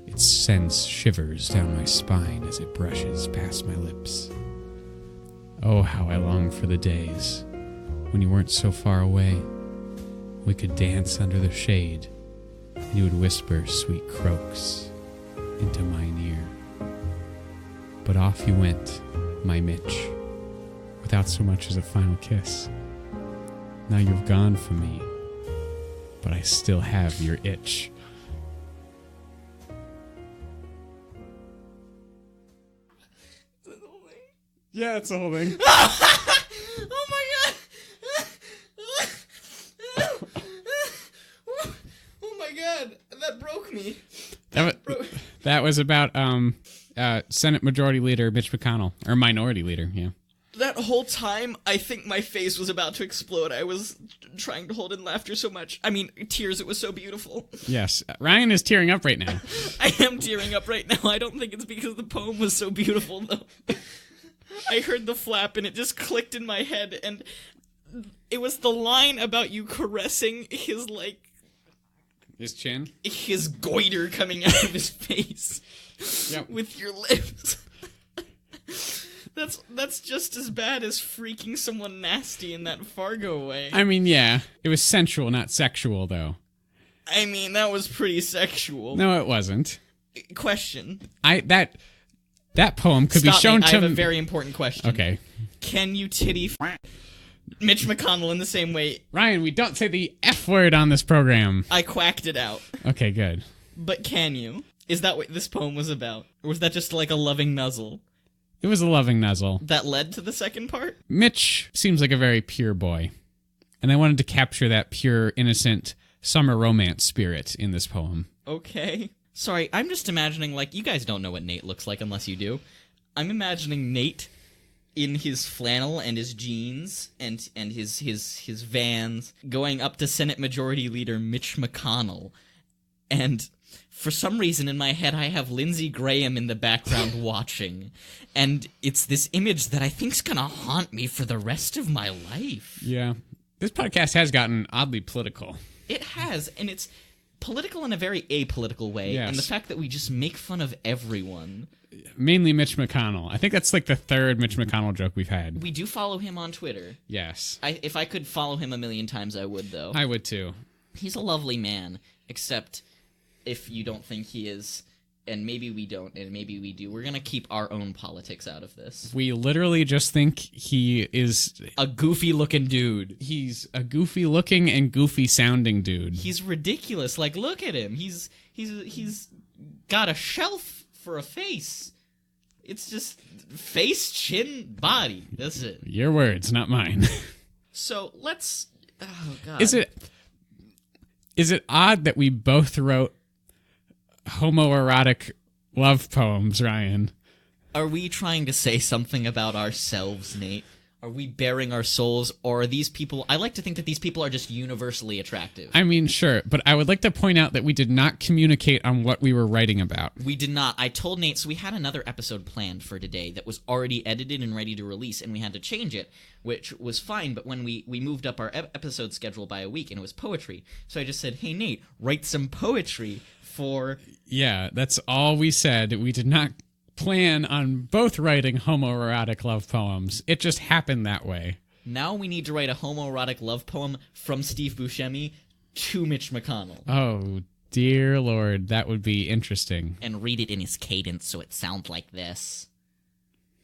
It sends shivers down my spine as it brushes past my lips. Oh, how I long for the days when you weren't so far away. We could dance under the shade, and you would whisper sweet croaks into mine ear. But off you went, my Mitch, without so much as a final kiss. Now you've gone from me, but I still have your itch. Yeah, that's the whole thing. Oh my god! Oh my god! That broke me. That was about Senate Majority Leader Mitch McConnell, or Minority Leader, yeah. That whole time, I think my face was about to explode. I was trying to hold in laughter so much. I mean, tears, it was so beautiful. Yes, Ryan is tearing up right now. I am tearing up right now. I don't think it's because the poem was so beautiful, though. I heard the flap, and it just clicked in my head, and it was the line about you caressing his, His chin? his goiter coming out of his face. Yep. With your lips. That's just as bad as freaking someone nasty in that Fargo way. I mean, yeah. It was sensual, not sexual, though. I mean, that was pretty sexual. No, it wasn't. Question. That poem could be shown I to... have a very important question. Okay. Can you titty Mitch McConnell in the same way? Ryan, we don't say the F word on this program. I quacked it out. Okay, good. But can you? Is that what this poem was about? Or was that just like a loving nuzzle? It was a loving nuzzle. That led to the second part? Mitch seems like a very pure boy. And I wanted to capture that pure, innocent summer romance spirit in this poem. Okay. Sorry, I'm just imagining, you guys don't know what Nate looks like unless you do. I'm imagining Nate in his flannel and his jeans and his Vans going up to Senate Majority Leader Mitch McConnell. And for some reason in my head I have Lindsey Graham in the background watching. And it's this image that I think's gonna haunt me for the rest of my life. Yeah. This podcast has gotten oddly political. It has, and it's political in a very apolitical way. Yes. And the fact that we just make fun of everyone. Mainly Mitch McConnell. I think that's the third Mitch McConnell joke we've had. We do follow him on Twitter. Yes. If I could follow him 1,000,000 times, I would, though. I would too. He's a lovely man, except if you don't think he is, and maybe we don't, and maybe we do, we're gonna keep our own politics out of this. We literally just think he is... A goofy-looking dude. He's a goofy-looking and goofy-sounding dude. He's ridiculous. Look at him. He's got a shelf for a face. It's just face, chin, body. That's it. Your words, not mine. So let's... Oh, God. Is it odd that we both wrote homoerotic love poems, Ryan? Are we trying to say something about ourselves, Nate? Are we bearing our souls, or are these people... I like to think that these people are just universally attractive. I mean, sure, but I would like to point out that we did not communicate on what we were writing about. We did not. I told Nate, so we had another episode planned for today that was already edited and ready to release, and we had to change it, which was fine, but when we moved up our episode schedule by a week, and it was poetry, so I just said, hey, Nate, write some poetry for... Yeah, that's all we said. We did not plan on both writing homoerotic love poems. It just happened that way. Now we need to write a homoerotic love poem from Steve Buscemi to Mitch McConnell. Oh, dear Lord, that would be interesting. And read it in his cadence so it sounds like this.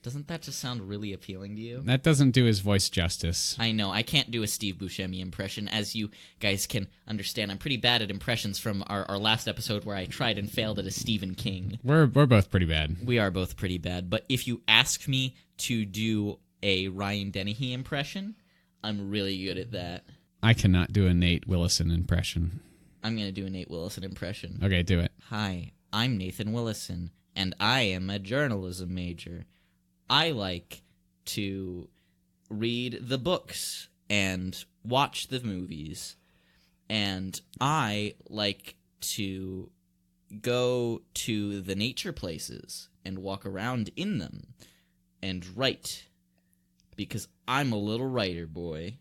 Doesn't that just sound really appealing to you? That doesn't do his voice justice. I know. I can't do a Steve Buscemi impression. As you guys can understand, I'm pretty bad at impressions from our last episode where I tried and failed at a Stephen King. We're both pretty bad. We are both pretty bad. But if you ask me to do a Ryan Dennehy impression, I'm really good at that. I cannot do a Nate Willison impression. I'm going to do a Nate Willison impression. Okay, do it. Hi, I'm Nathan Willison, and I am a journalism major. I like to read the books and watch the movies, and I like to go to the nature places and walk around in them and write, because I'm a little writer boy.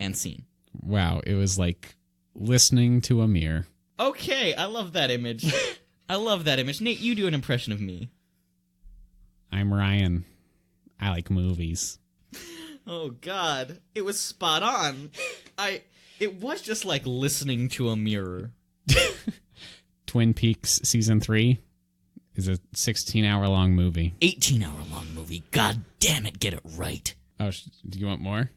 And scene. Wow, it was like listening to a mirror. Okay, I love that image. I love that image. Nate, you do an impression of me. I'm Ryan. I like movies. Oh, God. It was spot on. It was just like listening to a mirror. Twin Peaks Season 3 is a 16-hour-long movie. 18-hour-long movie. God damn it, get it right. Oh, do you want more?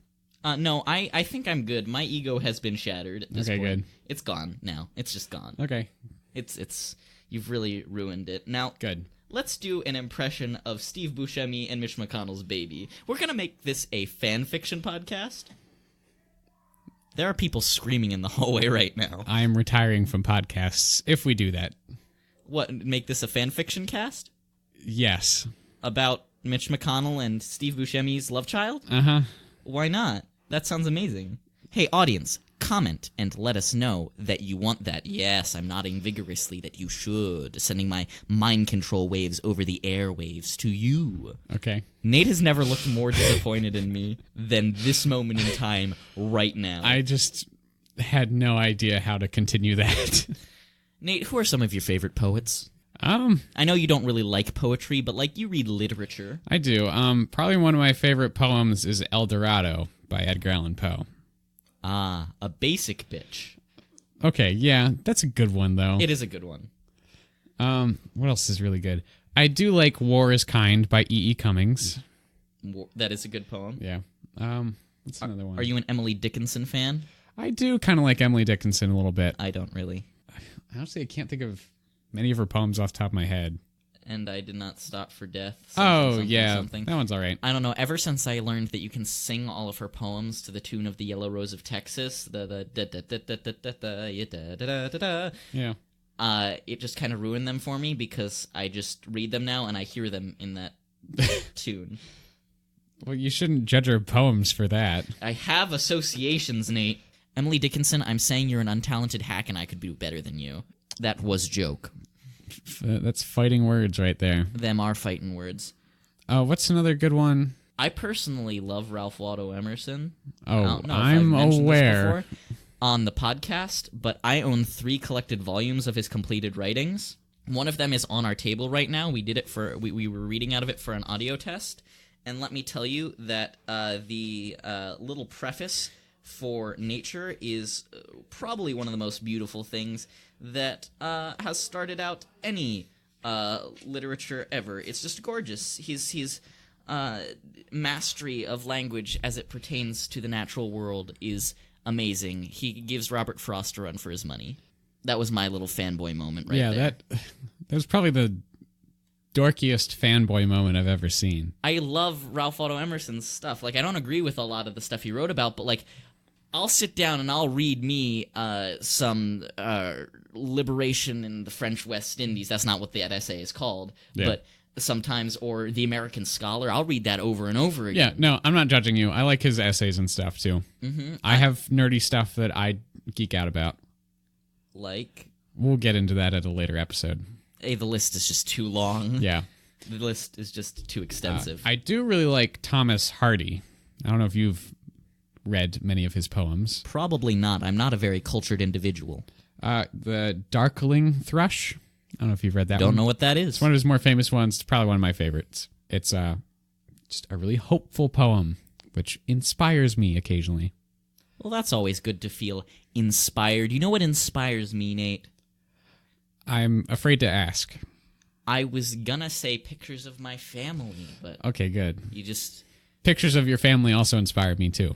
No, I think I'm good. My ego has been shattered at this point. Okay, good. It's gone now. It's just gone. Okay. It's you've really ruined it. Now, Good. Let's do an impression of Steve Buscemi and Mitch McConnell's baby. We're going to make this a fan fiction podcast. There are people screaming in the hallway right now. I am retiring from podcasts if we do that. What, make this a fan fiction cast? Yes. About Mitch McConnell and Steve Buscemi's love child? Uh-huh. Why not? That sounds amazing. Hey, audience, comment and let us know that you want that. Yes, I'm nodding vigorously that you should. Sending my mind control waves over the airwaves to you. Okay. Nate has never looked more disappointed in me than this moment in time right now. I just had no idea how to continue that. Nate, who are some of your favorite poets? I I know you don't really like poetry, but, like, you read literature. I do. Probably one of my favorite poems is El Dorado by Edgar Allan Poe. Ah, a basic bitch. Okay, yeah, that's a good one, though. It is a good one. What else is really good? I do like War is Kind by E.E. Cummings. That is a good poem. Yeah. What's another one? Are you an Emily Dickinson fan? I do kind of like Emily Dickinson a little bit. I don't really. Honestly, I can't think of many of her poems off the top of my head. And I Did Not Stop for Death. Something. That one's all right. I don't know. Ever since I learned that you can sing all of her poems to the tune of the Yellow Rose of Texas, Yeah. It just kind of ruined them for me because I just read them now and I hear them in that tune. Well, you shouldn't judge her poems for that. I have associations, Nate. Emily Dickinson, I'm saying you're an untalented hack and I could do better than you. That was joke. That's fighting words right there. Them are fighting words. Oh, what's another good one? I personally love Ralph Waldo Emerson. Oh, I'm aware. On the podcast, but I own 3 collected volumes of his completed writings. One of them is on our table right now. We did it for we were reading out of it for an audio test, and let me tell you that the little preface for Nature is probably one of the most beautiful things that has started out any literature ever. It's just gorgeous. His mastery of language as it pertains to the natural world is amazing. He gives Robert Frost a run for his money. That was my little fanboy moment right there. Yeah, that was probably the dorkiest fanboy moment I've ever seen. I love Ralph Waldo Emerson's stuff. Like, I don't agree with a lot of the stuff he wrote about, but, like, I'll sit down and I'll read me some liberation in the French West Indies. That's not what that essay is called. Yeah. But sometimes, or The American Scholar, I'll read that over and over again. Yeah, no, I'm not judging you. I like his essays and stuff, too. Mm-hmm. I have nerdy stuff that I geek out about. Like? We'll get into that at a later episode. Hey, the list is just too long. Yeah. The list is just too extensive. I do really like Thomas Hardy. I don't know if you've read many of his poems. Probably not. I'm not a very cultured individual. The Darkling Thrush. I don't know if you've read that one. Don't know what that is. It's one of his more famous ones. It's probably one of my favorites. It's just a really hopeful poem, which inspires me occasionally. Well, that's always good to feel inspired. You know what inspires me, Nate? I'm afraid to ask. I was gonna say pictures of my family, but Okay, good. you just... Pictures of your family also inspire me, too.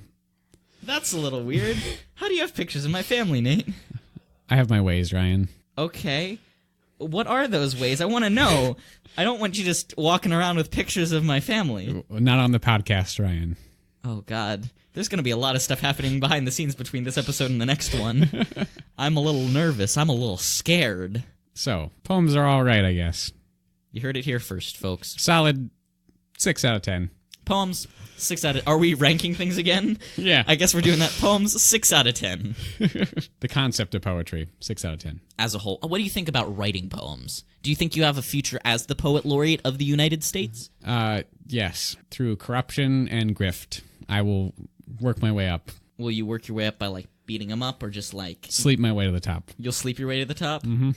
That's a little weird. How do you have pictures of my family, Nate? I have my ways, Ryan. Okay. What are those ways? I want to know. I don't want you just walking around with pictures of my family. Not on the podcast, Ryan. Oh, God. There's going to be a lot of stuff happening behind the scenes between this episode and the next one. I'm a little nervous. I'm a little scared. So, poems are all right, I guess. You heard it here first, folks. Solid 6 out of 10. Poems, 6 out of... Are we ranking things again? Yeah. I guess we're doing that. Poems, 6 out of 10. The concept of poetry, 6 out of 10. As a whole. What do you think about writing poems? Do you think you have a future as the poet laureate of the United States? Yes. Through corruption and grift, I will work my way up. Will you work your way up by, like, beating them up or just, like... Sleep my way to the top. You'll sleep your way to the top? Mm-hmm.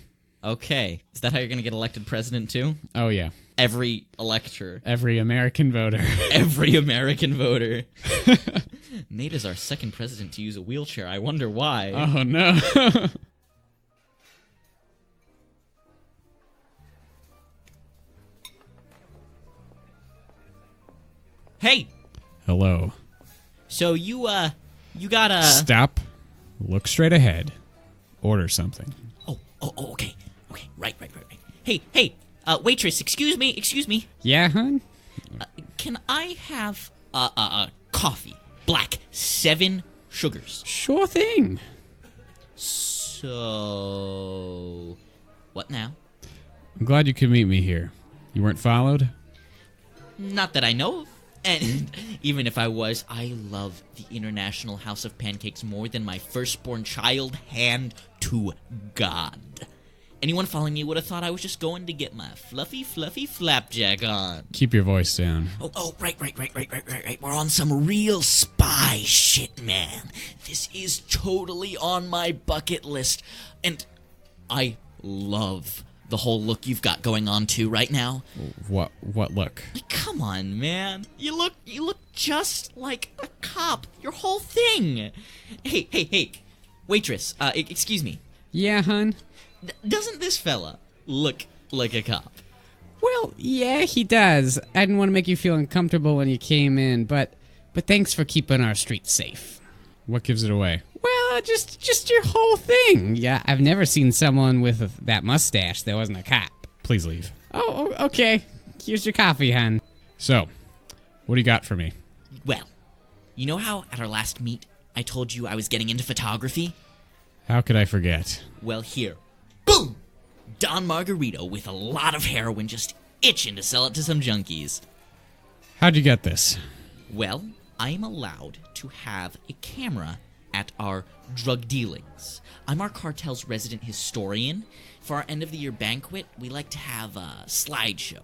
Okay. Is that how you're going to get elected president, too? Oh, yeah. Every elector. Every American voter. Every American voter. Nate is our second president to use a wheelchair. I wonder why. Oh, no. Hey! Hello. So you gotta... Stop. Look straight ahead. Order something. Oh, okay. Okay, right. Hey, waitress, excuse me. Yeah, hon? Can I have coffee? Black, 7 sugars. Sure thing. So... What now? I'm glad you could meet me here. You weren't followed? Not that I know of. And even if I was, I love the International House of Pancakes more than my firstborn child, hand to God. Anyone following me would have thought I was just going to get my fluffy flapjack on. Keep your voice down. Oh, right. We're on some real spy shit, man. This is totally on my bucket list. And I love the whole look you've got going on too right now. What look? Come on, man. You look just like a cop. Your whole thing. Hey. Waitress, excuse me. Yeah, hun? Doesn't this fella look like a cop? Well, yeah, he does. I didn't want to make you feel uncomfortable when you came in, but thanks for keeping our streets safe. What gives it away? Well, just your whole thing. Yeah, I've never seen someone with that mustache that wasn't a cop. Please leave. Oh, okay. Here's your coffee, hon. So, what do you got for me? Well, you know how at our last meet I told you I was getting into photography? How could I forget? Well, here. Boom! Don Margarito with a lot of heroin just itching to sell it to some junkies. How'd you get this? Well, I am allowed to have a camera at our drug dealings. I'm our cartel's resident historian. For our end-of-the-year banquet, we like to have a slideshow.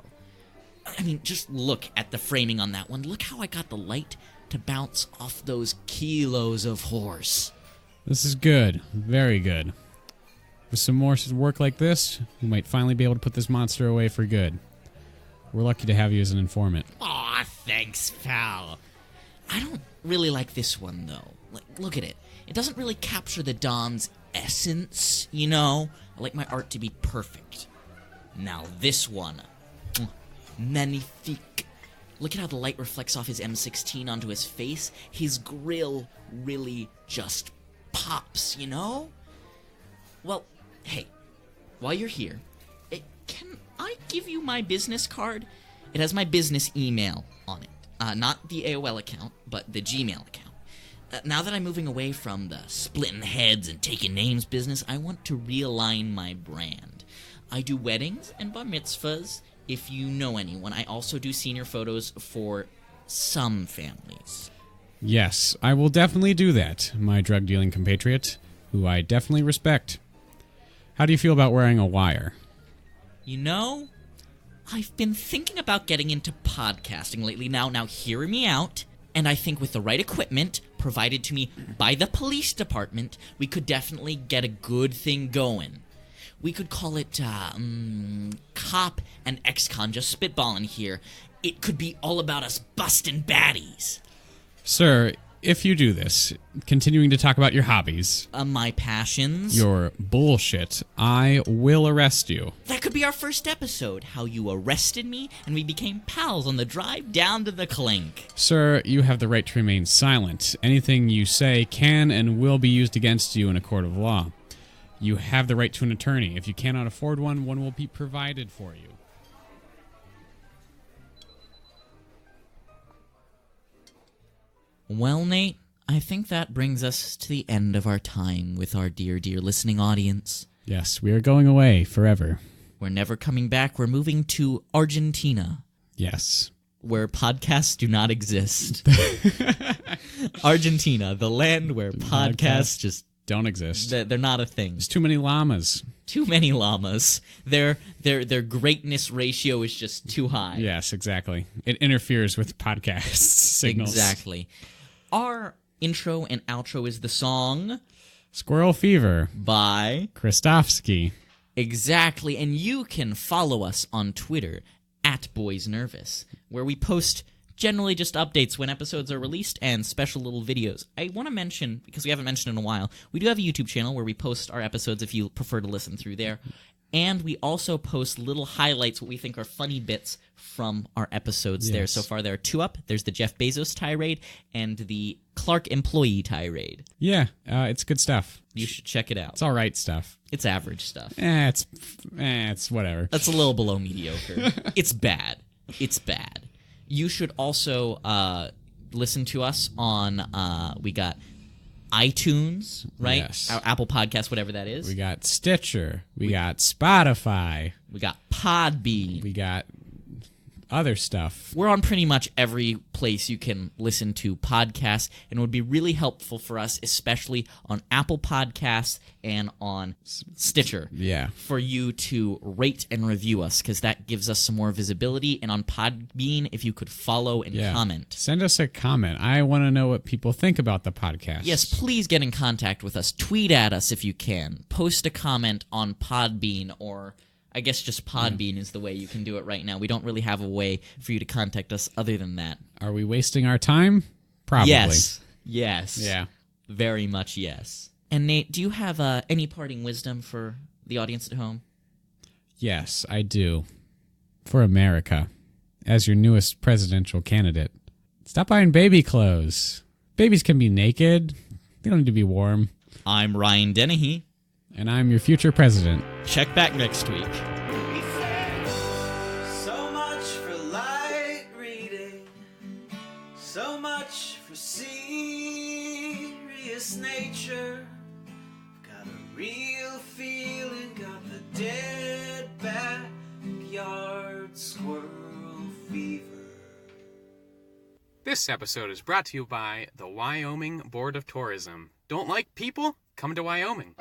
I mean, just look at the framing on that one. Look how I got the light to bounce off those kilos of horse. This is good. Very good. With some more work like this, we might finally be able to put this monster away for good. We're lucky to have you as an informant. Aw, thanks, pal. I don't really like this one, though. Look at it. It doesn't really capture the Don's essence, you know? I like my art to be perfect. Now this one. Magnifique. Look at how the light reflects off his M16 onto his face. His grill really just pops, you know? Well, hey, while you're here, can I give you my business card? It has my business email on it. Not the AOL account, but the Gmail account. Now that I'm moving away from the splitting heads and taking names business, I want to realign my brand. I do weddings and bar mitzvahs, if you know anyone. I also do senior photos for some families. Yes, I will definitely do that, my drug-dealing compatriot, who I definitely respect. How do you feel about wearing a wire? You know, I've been thinking about getting into podcasting lately. Now hear me out. And I think with the right equipment provided to me by the police department, we could definitely get a good thing going. We could call it, Cop and Ex-Con, just spitballing here. It could be all about us busting baddies. Sir, if you do this, continuing to talk about your hobbies, My passions. your bullshit, I will arrest you. That could be our first episode, how you arrested me and we became pals on the drive down to the clink. Sir, you have the right to remain silent. Anything you say can and will be used against you in a court of law. You have the right to an attorney. If you cannot afford one, one will be provided for you. Well, Nate, I think that brings us to the end of our time with our dear listening audience. Yes, we are going away forever. We're never coming back. We're moving to Argentina, Yes. where podcasts do not exist. Argentina, the land where podcasts just don't exist. they're not a thing. There's too many llamas. Too many llamas. Their greatness ratio is just too high. Yes, exactly. It interferes with podcast signals. Exactly. Our intro and outro is the song Squirrel Fever by Christofsky. Exactly. And you can follow us on Twitter @BoysNervous, where we post generally just updates when episodes are released and special little videos. I want to mention, because we haven't mentioned in a while, we do have a YouTube channel where we post our episodes if you prefer to listen through there. And we also post little highlights, what we think are funny bits from our episodes there. So far, there are 2 up. There's the Jeff Bezos tirade and the Clark employee tirade. Yeah, it's good stuff. You should check it out. It's all right stuff. It's average stuff. It's whatever. That's a little below mediocre. It's bad. It's bad. You should also listen to us on, we got iTunes, right? Yes. Our Apple Podcast, whatever that is. We got Stitcher. We got Spotify. We got Podbean. We got other stuff. We're on pretty much every place you can listen to podcasts, and it would be really helpful for us, especially on Apple Podcasts and on Stitcher, Yeah. for you to rate and review us, because that gives us some more visibility. And on Podbean, if you could follow and comment. Send us a comment. I want to know what people think about the podcast. Yes, please get in contact with us. Tweet at us if you can. Post a comment on Podbean, or I guess just Podbean is the way you can do it right now. We don't really have a way for you to contact us other than that. Are we wasting our time? Probably. Yes. Yes. Yeah. Very much yes. And Nate, do you have any parting wisdom for the audience at home? Yes, I do. For America, as your newest presidential candidate, stop buying baby clothes. Babies can be naked. They don't need to be warm. I'm Ryan Dennehy. And I'm your future president. Check back next week. So much for light reading, so much for serious nature. Got a real feeling, got the dead backyard squirrel fever. This episode is brought to you by the Wyoming Board of Tourism. Don't like people? Come to Wyoming.